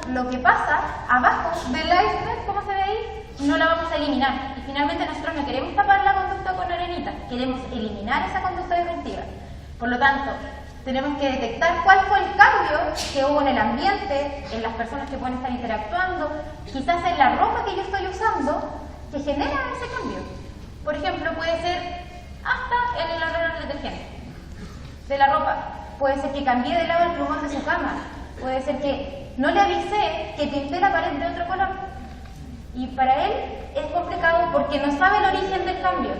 lo que pasa abajo del iceberg, como se ve ahí, no la vamos a eliminar. Y finalmente nosotros no queremos tapar la conducta con arenita, queremos eliminar esa conducta disruptiva. Por lo tanto, tenemos que detectar cuál fue el cambio que hubo en el ambiente, en las personas que pueden estar interactuando, quizás en la ropa que yo estoy usando, que genera ese cambio. Por ejemplo, puede ser hasta en el olor al detergente de la ropa. Puede ser que cambié de lado el plumón de su cama. Puede ser que no le avisé que pinté la pared de otro color. Y para él es complicado porque no sabe el origen del cambio.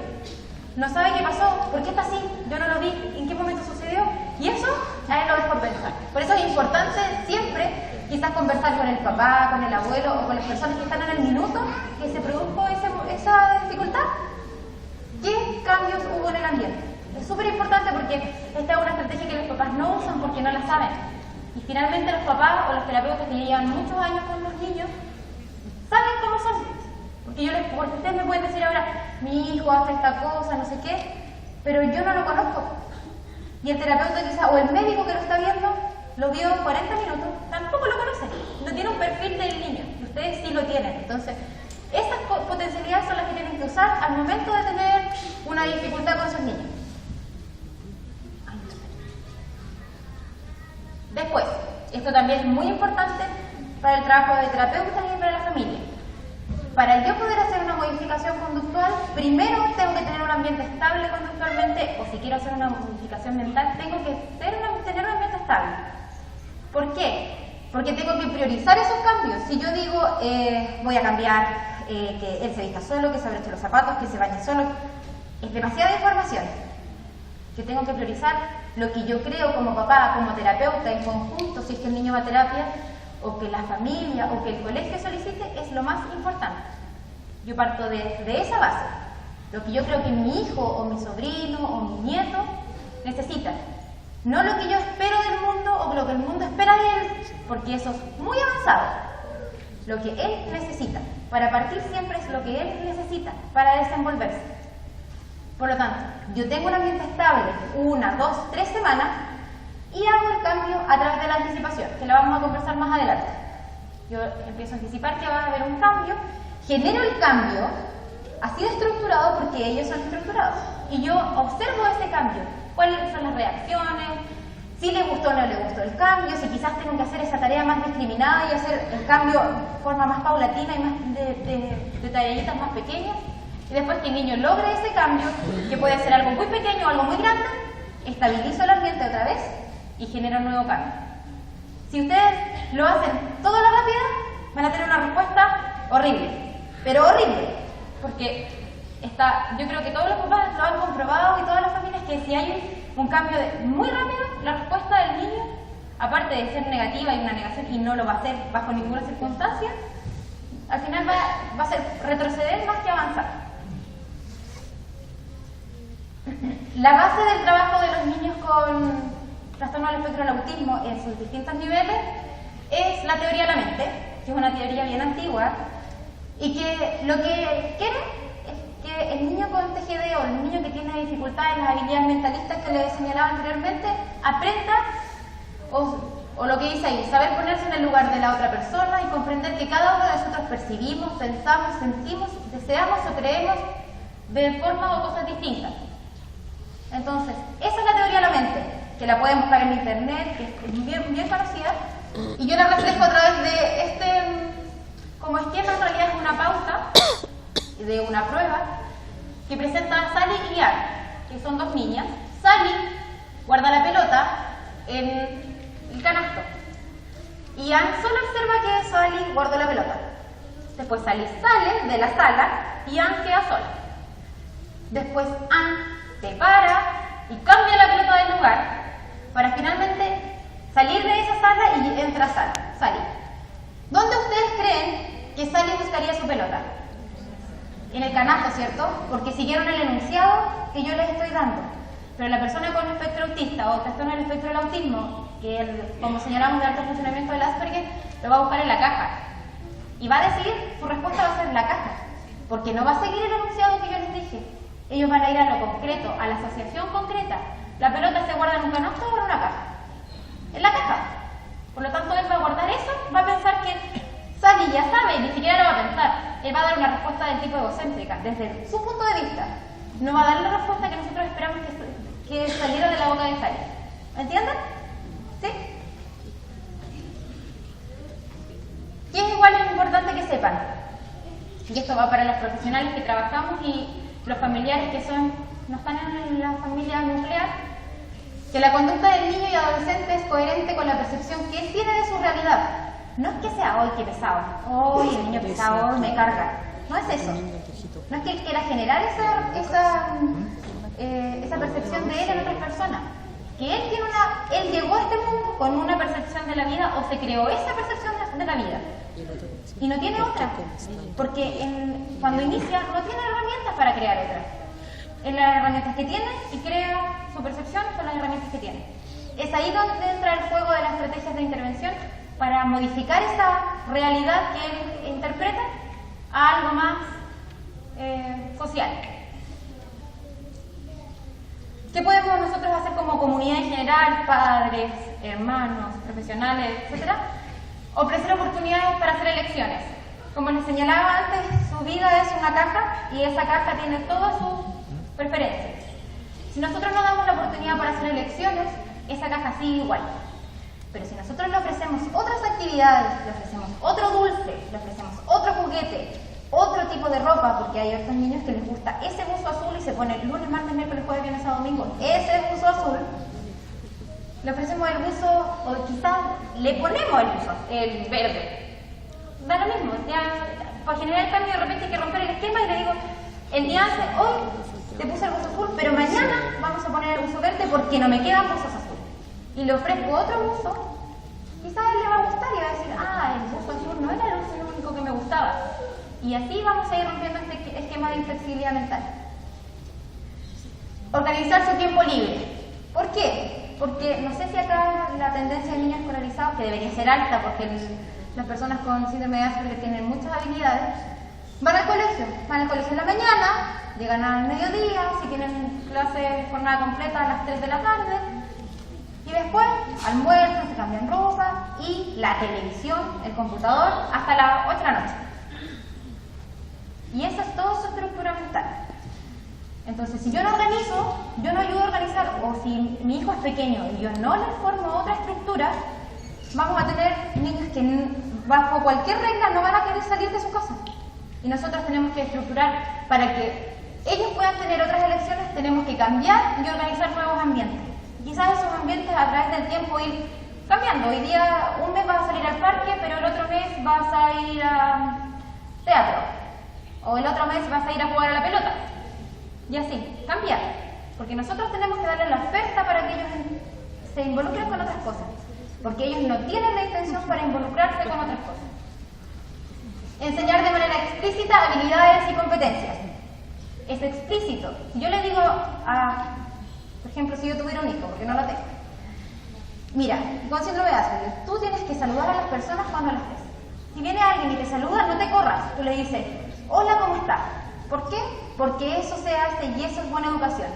No sabe qué pasó, por qué está así, yo no lo vi, en qué momento sucedió. Y eso a él lo descompensa. Por eso es importante siempre quizás conversar con el papá, con el abuelo o con las personas que están en el minuto que se produjo esa dificultad. ¿Qué cambios hubo en el ambiente? Es súper importante porque esta es una estrategia que los papás no usan porque no la saben. Y finalmente los papás o los terapeutas que llevan muchos años con los niños saben cómo son. Porque ustedes me pueden decir ahora, mi hijo hace esta cosa, no sé qué, pero yo no lo conozco. Y el terapeuta quizá, o el médico que lo está viendo, lo vio 40 minutos, tampoco lo conoce. No tiene un perfil del niño. Ustedes sí lo tienen. Entonces, esas potencialidades son las que tienen que usar al momento de tener una dificultad con sus niños. Después, esto también es muy importante para el trabajo de terapeutas y para la familia. Para yo poder hacer una modificación conductual, primero tengo que tener un ambiente estable conductualmente, o si quiero hacer una modificación mental, tengo que tener un ambiente estable. ¿Por qué? Porque tengo que priorizar esos cambios. Si yo digo, voy a cambiar que él se vista solo, que se abroche los zapatos, que se bañe solo, es demasiada información. Que tengo que priorizar lo que yo creo como papá, como terapeuta, en conjunto, si es que el niño va a terapia, o que la familia, o que el colegio solicite, es lo más importante. Yo parto de esa base. Lo que yo creo que mi hijo, o mi sobrino, o mi nieto necesitan. No lo que yo espero del mundo, o lo que el mundo espera de él, porque eso es muy avanzado. Lo que él necesita. Para partir siempre es lo que él necesita para desenvolverse. Por lo tanto, yo tengo un ambiente estable 1, 2, 3 semanas y hago el cambio a través de la anticipación, que la vamos a conversar más adelante. Yo empiezo a anticipar que va a haber un cambio, genero el cambio, así de estructurado porque ellos son estructurados. Y yo observo ese cambio, cuáles son las reacciones, si le gustó o no le gustó el cambio, si quizás tengo que hacer esa tarea más discriminada y hacer el cambio de forma más paulatina y más de tallerías más pequeñas. Y después que el niño logre ese cambio, que puede ser algo muy pequeño o algo muy grande, estabilizo el ambiente otra vez y genero un nuevo cambio. Si ustedes lo hacen todo a la rápida, van a tener una respuesta horrible, pero horrible, porque yo creo que todos los papás lo han comprobado y todas las familias, que si hay un cambio muy rápido, la respuesta del niño, aparte de ser negativa y una negación, y no lo va a hacer bajo ninguna circunstancia, al final va a ser retroceder más que avanzar. La base del trabajo de los niños con trastorno del espectro del autismo en sus distintos niveles es la teoría de la mente, que es una teoría bien antigua, y que lo que quiere es que el niño con TGD o el niño que tiene dificultades en las habilidades mentalistas que les señalaba anteriormente, aprenda, o lo que dice ahí, saber ponerse en el lugar de la otra persona y comprender que cada uno de nosotros percibimos, pensamos, sentimos, deseamos o creemos de formas o cosas distintas. Entonces, esa es la teoría de la mente, que la pueden buscar en internet, que es bien conocida, y yo la reflejo a través de como esquema. En realidad es una pauta de una prueba que presenta a Sally y Ann, que son dos niñas. Sally guarda la pelota en el canasto y Ann solo observa que Sally guarda la pelota. Después Sally sale de la sala y Ann queda sola. Después Ann se para y cambia la pelota del lugar para finalmente salir de esa sala y entra Sally. ¿Dónde ustedes creen que Sally buscaría su pelota? En el canasto, ¿cierto? Porque siguieron el enunciado que yo les estoy dando. Pero la persona con espectro autista o trastorno del espectro del autismo, que como señalamos de alto funcionamiento del Asperger, lo va a buscar en la caja. Y va a decidir, su respuesta va a ser la caja. Porque no va a seguir el enunciado que yo les dije. Ellos van a ir a lo concreto, a la asociación concreta. ¿La pelota se guarda en un canasto o en una caja? En la caja. Por lo tanto, él va a guardar eso, va a pensar él va a dar una respuesta del tipo egocéntrica, desde su punto de vista. No va a dar la respuesta que nosotros esperamos que saliera de la boca de Sally. ¿Me entienden? ¿Sí? Y es igual importante que sepan, y esto va para los profesionales que trabajamos y los familiares que no están en la familia nuclear, que la conducta del niño y adolescente es coherente con la percepción que él tiene de su realidad. No es que sea, hoy qué pesado, hoy el niño pesado, hoy me carga. No es eso. No es que él quiera generar esa percepción de él en otras personas. Que él llegó a este mundo con una percepción de la vida o se creó esa percepción de la vida. Y no tiene otra. Porque cuando inicia no tiene herramientas para crear otra. Es las herramientas que tiene y crea su percepción son las herramientas que tiene. Es ahí donde entra el juego de las estrategias de intervención para modificar esa realidad que él interpreta a algo más social. ¿Qué podemos nosotros hacer como comunidad en general, padres, hermanos, profesionales, etcétera? Ofrecer oportunidades para hacer elecciones. Como les señalaba antes, su vida es una caja y esa caja tiene todas sus preferencias. Si nosotros no damos la oportunidad para hacer elecciones, esa caja sigue igual. Pero si nosotros le ofrecemos otras actividades, le ofrecemos otro dulce, le ofrecemos otro juguete, otro tipo de ropa, porque hay otros niños que les gusta ese buzo azul y se pone lunes, martes, miércoles, jueves, viernes, sábado, domingo, ese buzo azul, le ofrecemos el buzo, o quizás le ponemos el buzo, el verde. Da lo mismo, ya, para generar el cambio de repente hay que romper el esquema y le digo, el día antes, hoy te puse el buzo azul, pero mañana vamos a poner el buzo verde porque no me quedan buzos azules. Y le ofrezco otro buzo, quizás a él le va a gustar y va a decir, el buzo azul no era el único que me gustaba. Y así vamos a ir rompiendo este esquema de inflexibilidad mental. Organizar su tiempo libre. ¿Por qué? Porque no sé si acá la tendencia de niños escolarizados, que debería ser alta porque las personas con síndrome de Asperger tienen muchas habilidades, van al colegio en la mañana, llegan al mediodía, si tienen clase jornada completa a las 3 de la tarde, y después almuerzan, se cambian ropa y la televisión, el computador, hasta las 8 de la noche. Y esa es toda su estructura mental. Entonces, si yo no organizo, yo no ayudo a organizar, o si mi hijo es pequeño y yo no le formo otra estructura, vamos a tener niños que bajo cualquier regla no van a querer salir de su casa. Y nosotros tenemos que estructurar para que ellos puedan tener otras elecciones, tenemos que cambiar y organizar nuevos ambientes. Quizás esos ambientes a través del tiempo ir cambiando. Hoy día, un mes vas a salir al parque, pero el otro mes vas a ir a teatro. O el otro mes vas a ir a jugar a la pelota. Y así, cambiar. Porque nosotros tenemos que darle la oferta para que ellos se involucren con otras cosas. Porque ellos no tienen la intención para involucrarse con otras cosas. Enseñar de manera explícita habilidades y competencias. Es explícito. Si yo le digo por ejemplo, si yo tuviera un hijo, porque no lo tengo. Mira, con síndrome de Asperger, tú tienes que saludar a las personas cuando las ves. Si viene alguien y te saluda, no te corras. Tú le dices, hola, ¿cómo estás? ¿Por qué? Porque eso se hace y eso es buena educación.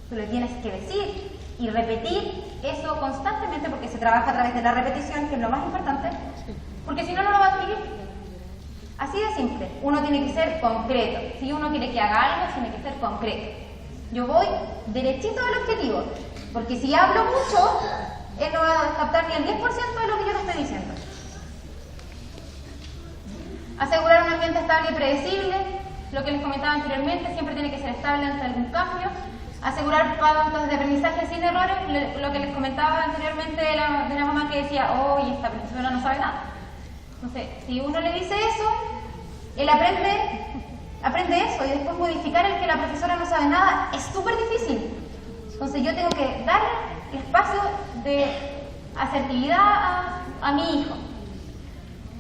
Tú le tienes que decir y repetir eso constantemente porque se trabaja a través de la repetición, que es lo más importante, porque si no, no lo va a adquirir. Así de simple. Uno tiene que ser concreto. Si uno quiere que haga algo, tiene que ser concreto. Yo voy derechito al objetivo, porque si hablo mucho, él no va a captar ni el 10% de lo que yo le estoy diciendo. Asegurar un ambiente estable y predecible, lo que les comentaba anteriormente, siempre tiene que ser estable ante algún cambio. Asegurar pautas de aprendizaje sin errores, lo que les comentaba anteriormente de la mamá que decía, esta profesora no sabe nada. Entonces, si uno le dice eso, él aprende eso y después modificar el que la profesora no sabe nada es súper difícil. Entonces yo tengo que darle el espacio de asertividad a mi hijo.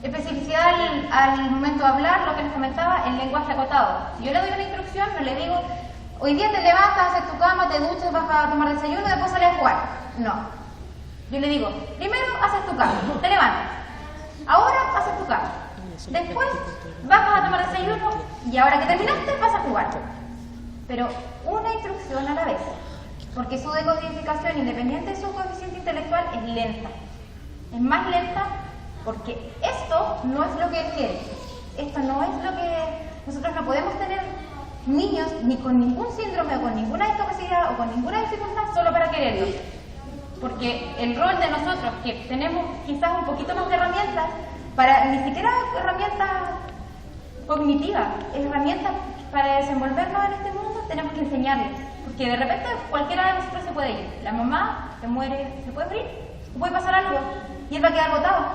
Especificidad al momento de hablar, lo que les comentaba, el lenguaje acotado. Si yo le doy una instrucción, no le digo, hoy día te levantas, haces tu cama, te duchas, vas a tomar desayuno y después sales a jugar. No. Yo le digo, primero haces tu cama, te levantas. Ahora haces tu cama. Después vas a tomar desayuno y ahora que terminaste vas a jugar. Pero una instrucción a la vez. Porque su decodificación, independiente de su coeficiente intelectual, es lenta. Es más lenta porque esto no es lo que él quiere. esto no es lo que... Nosotros no podemos tener niños ni con ningún síndrome o con ninguna discapacidad o con ninguna dificultad solo para quererlos. Porque el rol de nosotros, que tenemos quizás un poquito más de herramientas, para ni siquiera herramientas cognitivas, herramientas para desenvolvernos en este mundo, tenemos que enseñarles. Porque de repente cualquiera de nosotros se puede ir. La mamá se muere, se puede morir, se puede pasar algo y él va a quedar botado.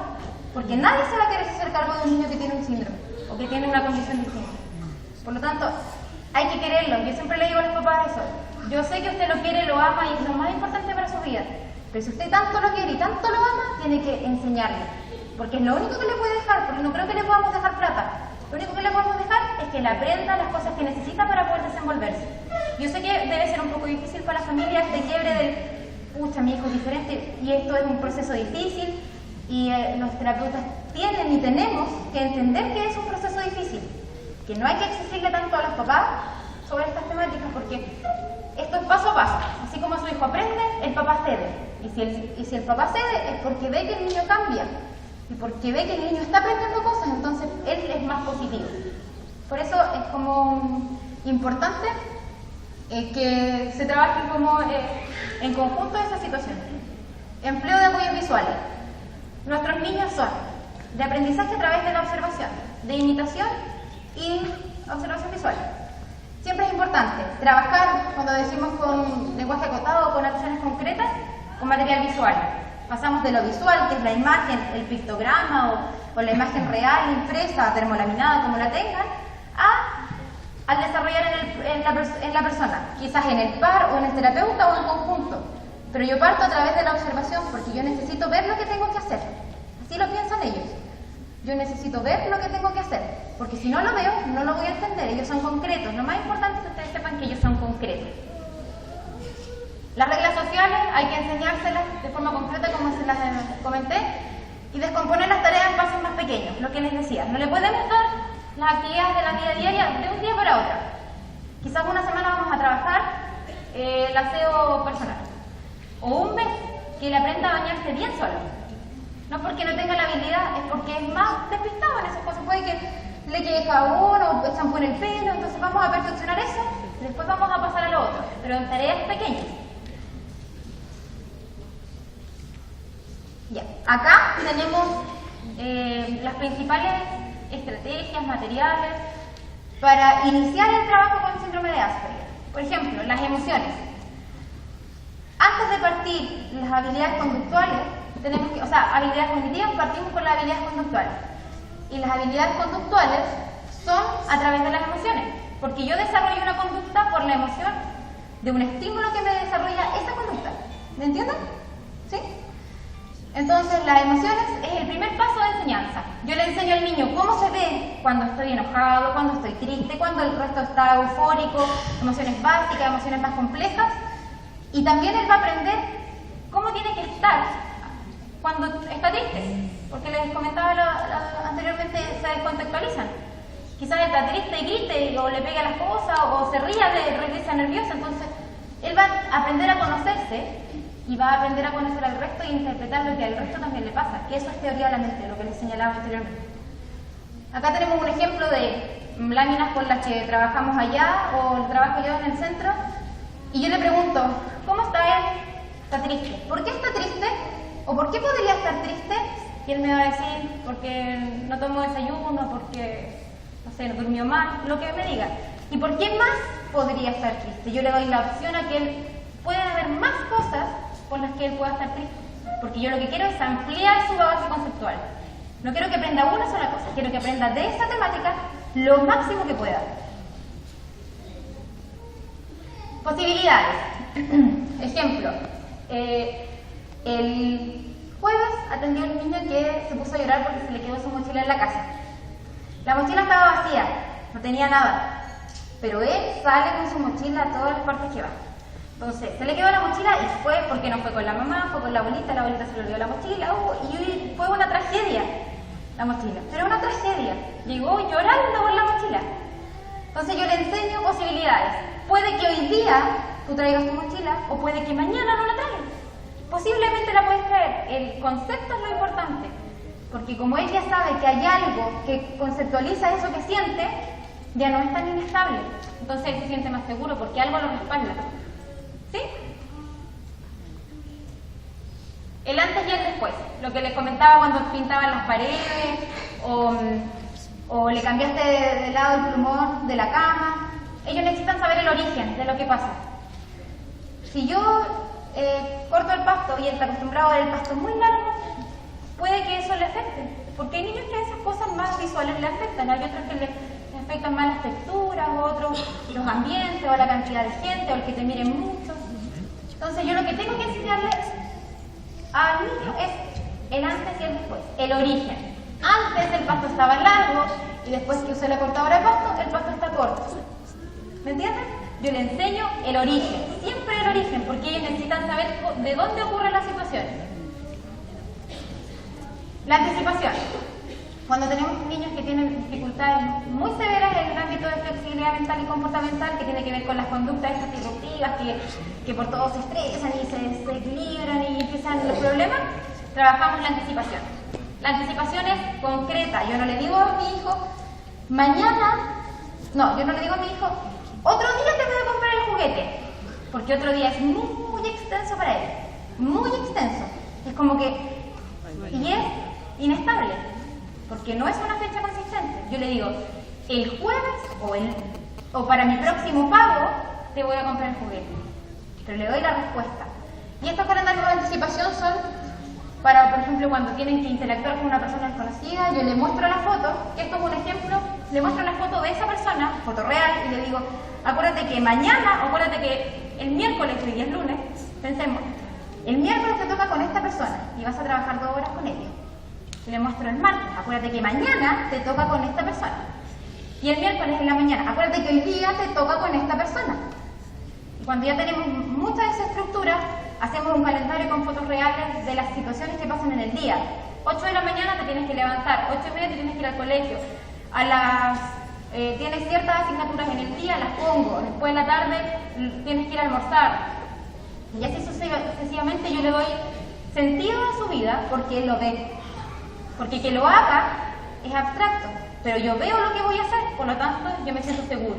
Porque nadie se va a querer hacer cargo de un niño que tiene un síndrome o que tiene una condición distinta. Por lo tanto, hay que quererlo. Yo siempre le digo a los papás eso. Yo sé que usted lo quiere, lo ama y es lo más importante para su vida. Pero si usted tanto lo quiere y tanto lo ama, tiene que enseñarle. Porque es lo único que le puede dejar, porque no creo que le podamos dejar plata. Lo único que le podemos dejar es que él aprenda las cosas que necesita para poder desenvolverse. Yo sé que debe ser un poco difícil para la familia este quiebre del, pucha, mi hijo es diferente y esto es un proceso difícil y los terapeutas tienen y tenemos que entender que es un proceso difícil, que no hay que exigirle tanto a los papás sobre estas temáticas porque esto es paso a paso. Así como su hijo aprende, el papá cede. Y si el papá cede es porque ve que el niño cambia y porque ve que el niño está aprendiendo cosas, entonces él es más positivo. Por eso es como importante que se trabaje como en conjunto esa situación. Empleo de apoyos visuales. Nuestros niños son de aprendizaje a través de la observación, de imitación y observación visual. Siempre es importante trabajar, cuando decimos con lenguaje acotado o con acciones concretas, con material visual. Pasamos de lo visual, que es la imagen, el pictograma o la imagen real, impresa, termolaminada, como la tengan, al desarrollar en la persona, quizás en el par o en el terapeuta o en conjunto. Pero yo parto a través de la observación porque yo necesito ver lo que tengo que hacer. Así lo piensan ellos. Yo necesito ver lo que tengo que hacer, porque si no lo veo, no lo voy a entender. Ellos son concretos. Lo más importante es que ustedes sepan que ellos son concretos. Las reglas sociales hay que enseñárselas de forma concreta, como se las comenté, y descomponer las tareas en pasos más pequeños, lo que les decía. No le podemos dar las actividades de la vida diaria de un día para otro. Quizás una semana vamos a trabajar el aseo personal, o un mes que le aprenda a bañarse bien solo. No porque no tenga la habilidad, es porque es más despistado en esas cosas. Puede que le quede jabón o champú en el pelo, entonces vamos a perfeccionar eso, después vamos a pasar a lo otro, pero en tareas pequeñas. Ya, acá tenemos las principales estrategias, materiales para iniciar el trabajo con síndrome de Asperger. Por ejemplo, las emociones. Antes de partir las habilidades conductuales, habilidades cognitivas, partimos con las habilidades conductuales. Y las habilidades conductuales son a través de las emociones, porque yo desarrollo una conducta por la emoción de un estímulo que me desarrolla esa conducta. ¿Me entienden? ¿Sí? Entonces, las emociones es el primer paso de enseñanza. Yo le enseño al niño cómo se ve cuando estoy enojado, cuando estoy triste, cuando el resto está eufórico, emociones básicas, emociones más complejas. Y también él va a aprender cómo tiene que estar cuando está triste. Porque les comentaba anteriormente, se descontextualizan. Quizás está triste y grite, o le pega las cosas, o se ría de risa nerviosa. Entonces, él va a aprender a conocerse y va a aprender a conocer al resto y interpretar lo que al resto también le pasa, que eso es teoría de la mente, lo que les señalaba anteriormente. Acá tenemos un ejemplo de láminas con las que trabajamos allá o trabajo yo en el centro, y yo le pregunto, ¿cómo está él? ¿Está triste? ¿Por qué está triste? ¿O por qué podría estar triste? Y él me va a decir, porque no tomó desayuno, porque, no sé, no durmió mal, lo que me diga. ¿Y por qué más podría estar triste? Yo le doy la opción a que él pueda haber más cosas por las que él pueda estar triste, porque yo lo que quiero es ampliar su base conceptual. No quiero que aprenda una sola cosa, quiero que aprenda de esa temática lo máximo que pueda. Posibilidades. Ejemplo, el jueves atendió a un niño que se puso a llorar porque se le quedó su mochila en la casa. La mochila estaba vacía, no tenía nada, pero él sale con su mochila a todas las partes que va. Entonces, se le quedó la mochila y fue porque no fue con la mamá, fue con la abuelita se le olvidó la mochila, y fue una tragedia la mochila, pero una tragedia. Llegó llorando por la mochila. Entonces yo le enseño posibilidades. Puede que hoy día tú traigas tu mochila o puede que mañana no la traigas. Posiblemente la puedes traer. El concepto es lo importante. Porque como él ya sabe que hay algo que conceptualiza eso que siente, ya no es tan inestable. Entonces él se siente más seguro porque algo lo respalda. ¿Sí? El antes y el después. Lo que les comentaba cuando pintaban las paredes o le cambiaste de lado el plumón de la cama. Ellos necesitan saber el origen de lo que pasa. Si yo corto el pasto y él está acostumbrado a ver el pasto muy largo, puede que eso le afecte. Porque hay niños que a esas cosas más visuales le afectan. Hay otros que le afectan más las texturas, o otros los ambientes, o la cantidad de gente, o el que te miren mucho. Entonces yo lo que tengo que enseñarle al niño es el antes y el después, el origen. Antes el pasto estaba largo y después que usé la cortadora de pasto, el pasto está corto. ¿Me entienden? Yo le enseño el origen, siempre el origen, porque ellos necesitan saber de dónde ocurren las situaciones. La anticipación. Cuando tenemos niños que tienen dificultades muy severas en el ámbito de flexibilidad mental y comportamental, que tiene que ver con las conductas estas disruptivas, que por todo se estresan y se equilibran y empiezan los problemas, trabajamos la anticipación. La anticipación es concreta. Yo no le digo a mi hijo, yo no le digo a mi hijo, otro día te voy a comprar el juguete, porque otro día es muy, muy extenso para él, muy extenso. Es como que, y es inestable, porque no es una fecha consistente. Yo le digo, el jueves o para mi próximo pago te voy a comprar el juguete, pero le doy la respuesta. Y estos calendarios de anticipación son para, por ejemplo, cuando tienen que interactuar con una persona desconocida, yo le muestro la foto, que esto es un ejemplo, le muestro la foto de esa persona, foto real, y le digo, acuérdate que mañana, acuérdate que el miércoles, hoy día es lunes, pensemos, el miércoles te toca con esta persona y vas a trabajar 2 horas con ella. Y le muestro el martes, acuérdate que mañana te toca con esta persona. Y el miércoles en la mañana, acuérdate que hoy día te toca con esta persona. Y cuando ya tenemos mucha de esa estructura, hacemos un calendario con fotos reales de las situaciones que pasan en el día. 8 de la mañana te tienes que levantar, 8:30 te tienes que ir al colegio. Tienes ciertas asignaturas en el día, las pongo. Después de la tarde tienes que ir a almorzar. Y así sucesivamente yo le doy sentido a su vida porque él lo ve. Porque que lo haga es abstracto, pero yo veo lo que voy a hacer, por lo tanto yo me siento seguro.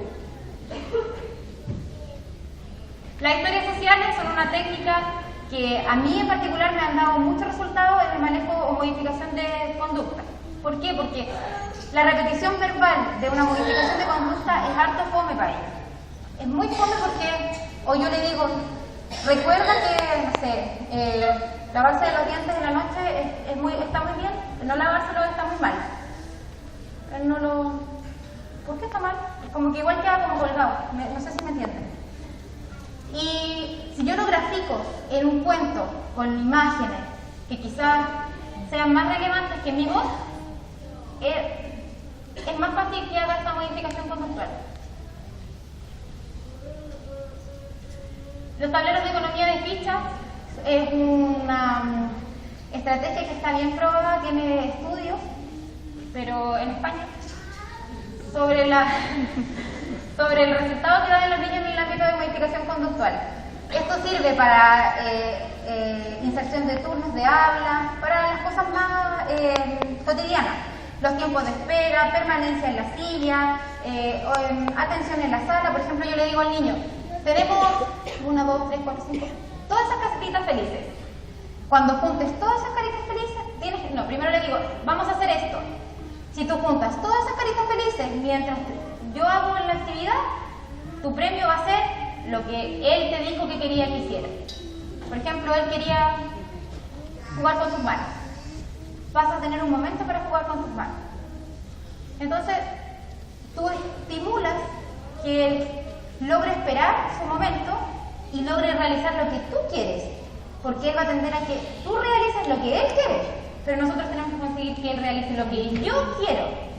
Las historias sociales son una técnica que a mí en particular me han dado muchos resultados en el manejo o modificación de conducta. ¿Por qué? Porque la repetición verbal de una modificación de conducta es harto fome para ellos. Es muy fome porque, o yo le digo, recuerda que, no sé, lavarse los dientes en la noche está muy bien, no lavárselo está muy mal. ¿Por qué está mal? Como que igual queda como colgado, no sé si me entienden. Y si yo lo grafico en un cuento con imágenes que quizás sean más relevantes que mi voz, es más fácil que haga esta modificación conductual. Los tableros de economía de fichas es una estrategia que está bien probada, tiene estudios, pero en España, sobre el resultado que dan en los niños en el ámbito de modificación conductual. Esto sirve para inserción de turnos de habla, para las cosas más cotidianas. Los tiempos de espera, permanencia en la silla, atención en la sala. Por ejemplo, yo le digo al niño, tenemos 1, 2, 3, 4, 5, todas esas caritas felices. Cuando juntes todas esas caritas felices, primero le digo, vamos a hacer esto. Si tú juntas todas esas caritas felices mientras yo hago la actividad, tu premio va a ser lo que él te dijo que quería que hiciera. Por ejemplo, él quería jugar con sus manos. Vas a tener un momento para jugar con tus manos. Entonces, tú estimulas que él logre esperar su momento y logre realizar lo que tú quieres. Porque él va a tender a que tú realices lo que él quiere, pero nosotros tenemos que conseguir que él realice lo que yo quiero.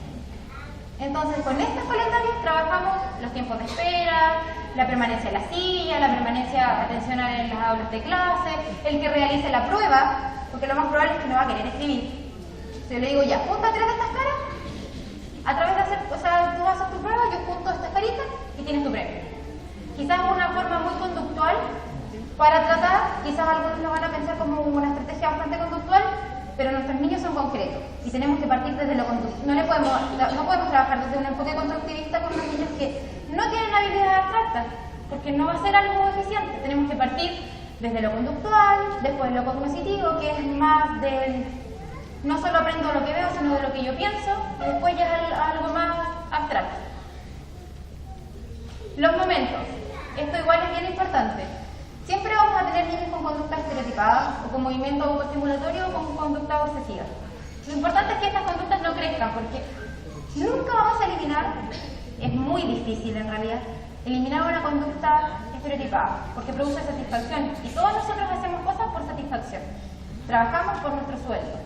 Entonces, con estos calendarios trabajamos los tiempos de espera, la permanencia en la silla, la permanencia atencional en las aulas de clase, el que realice la prueba, porque lo más probable es que no va a querer escribir. Si yo le digo, ya, junta 3 de estas caras, a través de tú haces tu prueba, yo junto estas caritas y tienes tu premio. Quizás una forma muy conductual para tratar, quizás algunos lo van a pensar como una estrategia bastante conductual, pero nuestros niños son concretos y tenemos que partir desde lo conductual. No podemos trabajar desde un enfoque constructivista con los niños que no tienen habilidades abstractas, porque no va a ser algo eficiente. Tenemos que partir desde lo conductual, después lo cognitivo, que es más del no solo aprendo lo que veo, sino de lo que yo pienso, y después ya es algo más abstracto. Los momentos. Esto igual es bien importante. Siempre vamos a tener niños con conductas estereotipadas, o con movimiento autoestimulatorio, o con conducta obsesiva. Lo importante es que estas conductas no crezcan, porque nunca vamos a eliminar, es muy difícil en realidad, eliminar una conducta estereotipada, porque produce satisfacción, y todos nosotros hacemos cosas por satisfacción. Trabajamos por nuestro sueldo.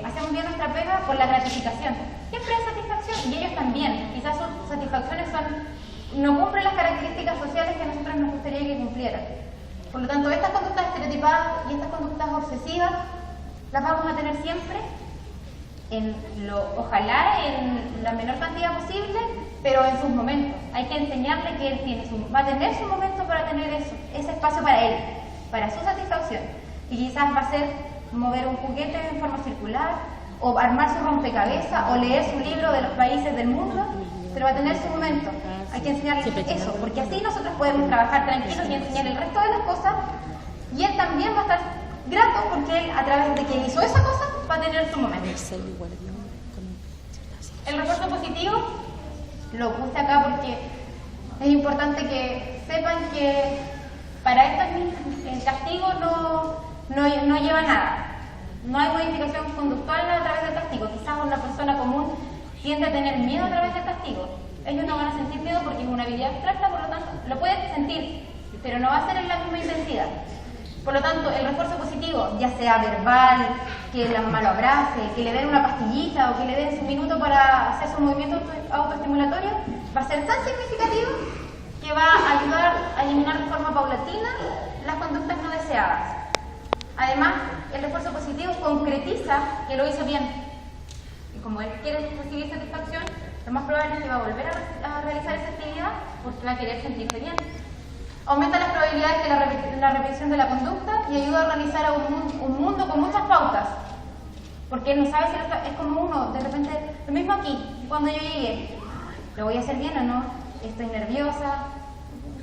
Hacemos bien nuestra pega por la gratificación. Siempre hay satisfacción, y ellos también. Quizás sus satisfacciones no cumplen las características sociales que a nosotros nos gustaría que cumplieran. Por lo tanto, estas conductas estereotipadas y estas conductas obsesivas las vamos a tener siempre, ojalá en la menor cantidad posible, pero en sus momentos. Hay que enseñarle que él va a tener su momento para tener ese espacio para él, para su satisfacción. Y quizás va a ser mover un juguete en forma circular, o armar su rompecabezas, o leer su libro de los países del mundo, pero va a tener su momento. Hay que enseñarle eso, porque así nosotros podemos trabajar tranquilos y enseñarle el resto de las cosas, y él también va a estar grato porque él, a través de que él hizo esa cosa, va a tener su momento. El refuerzo positivo lo puse acá porque es importante que sepan que para estos niños el castigo no lleva nada. No hay modificación conductual a través del castigo. Quizás una persona común tiende a tener miedo a través del castigo. Ellos no van a sentir miedo porque es una habilidad abstracta, por lo tanto, lo pueden sentir, pero no va a ser en la misma intensidad. Por lo tanto, el refuerzo positivo, ya sea verbal, que la mamá lo abrace, que le den una pastillita o que le den su minuto para hacer su movimiento autoestimulatorio, va a ser tan significativo que va a ayudar a eliminar de forma paulatina las conductas no deseadas. Además, el refuerzo positivo concretiza que lo hizo bien. Y como él quiere recibir satisfacción, lo más probable es que va a volver a realizar esa actividad porque va a querer sentirse bien. Aumenta las probabilidades de la repetición de la conducta y ayuda a organizar a un mundo con muchas pautas. Porque él no sabe si es como uno, de repente, lo mismo aquí, cuando yo llegué, ¿lo voy a hacer bien o no? Estoy nerviosa.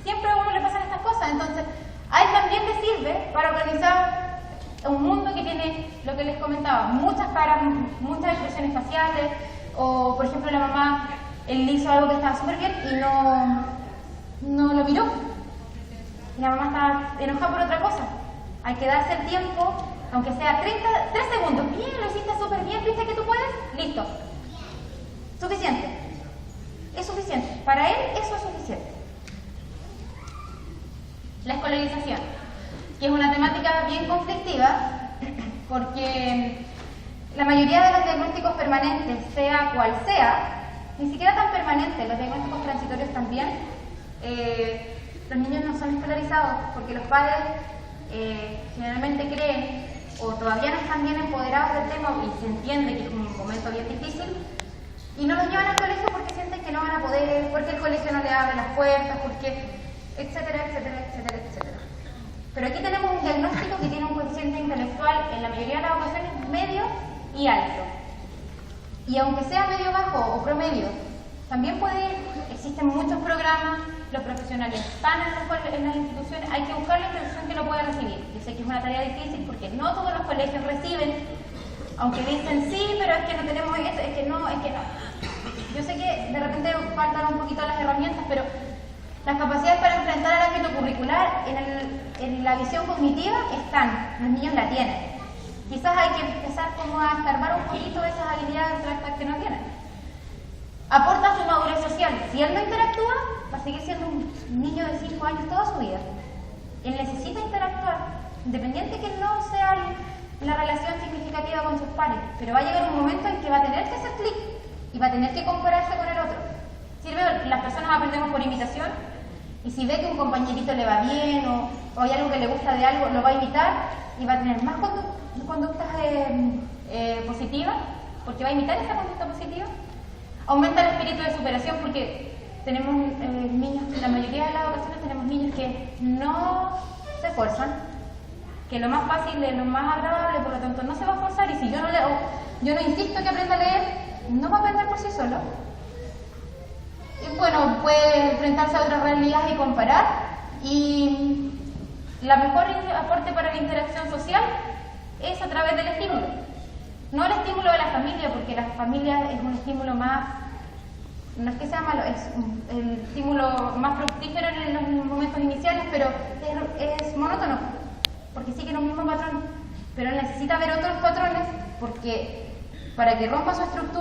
Siempre a uno le pasan estas cosas, entonces a él también le sirve para organizar un mundo que tiene, lo que les comentaba, muchas caras, muchas expresiones faciales, o por ejemplo la mamá, él hizo algo que estaba súper bien y no lo miró. Y la mamá está enojada por otra cosa. Hay que darse el tiempo, aunque sea 3 segundos. Bien, lo hiciste súper bien, viste que tú puedes, listo. Suficiente. Es suficiente. Para él eso es suficiente. La escolarización, que es una temática bien conflictiva, porque la mayoría de los diagnósticos permanentes, sea cual sea, ni siquiera tan permanentes, los diagnósticos transitorios también, los niños no son escolarizados porque los padres generalmente creen o todavía no están bien empoderados del tema y se entiende que es un momento bien difícil y no los llevan al colegio porque sienten que no van a poder, porque el colegio no le abre las puertas, porque etcétera, etcétera, etcétera, etcétera. Pero aquí tenemos un diagnóstico que tiene un coeficiente intelectual en la mayoría de las ocasiones medio y alto. Y aunque sea medio bajo o promedio, también existen muchos programas, los profesionales están en las instituciones, hay que buscar la institución que lo pueda recibir. Yo sé que es una tarea difícil porque no todos los colegios reciben, aunque dicen sí, pero es que no tenemos esto, es que no. Yo sé que de repente faltan un poquito las herramientas, pero las capacidades para enfrentar el ámbito curricular en la visión cognitiva están, los niños la tienen. Quizás hay que empezar como a escarbar un poquito esas habilidades abstractas que no tienen. Aporta su madurez social. Si él no interactúa, va a seguir siendo un niño de 5 años toda su vida. Él necesita interactuar, independiente que no sea la relación significativa con sus pares, pero va a llegar un momento en que va a tener que hacer clic y va a tener que compararse con el otro. Las personas aprendemos por imitación, y si ve que un compañerito le va bien o hay algo que le gusta de algo, lo va a imitar y va a tener más conductas positivas, porque va a imitar esa conducta positiva. Aumenta el espíritu de superación porque tenemos niños, la mayoría de las ocasiones tenemos niños que no se esfuerzan, que lo más fácil es lo más agradable, por lo tanto no se va a forzar, y si yo no insisto que aprenda a leer, no va a aprender por sí solo. Y bueno, puede enfrentarse a otras realidades y comparar, y la mejor aporte para la interacción social es a través del estímulo. No el estímulo de la familia, porque la familia es un estímulo más, no es que sea malo, es el estímulo más fructífero en los momentos iniciales, pero es monótono, porque sigue los mismos patrones. Pero él necesita ver otros patrones, porque para que rompa su estructura,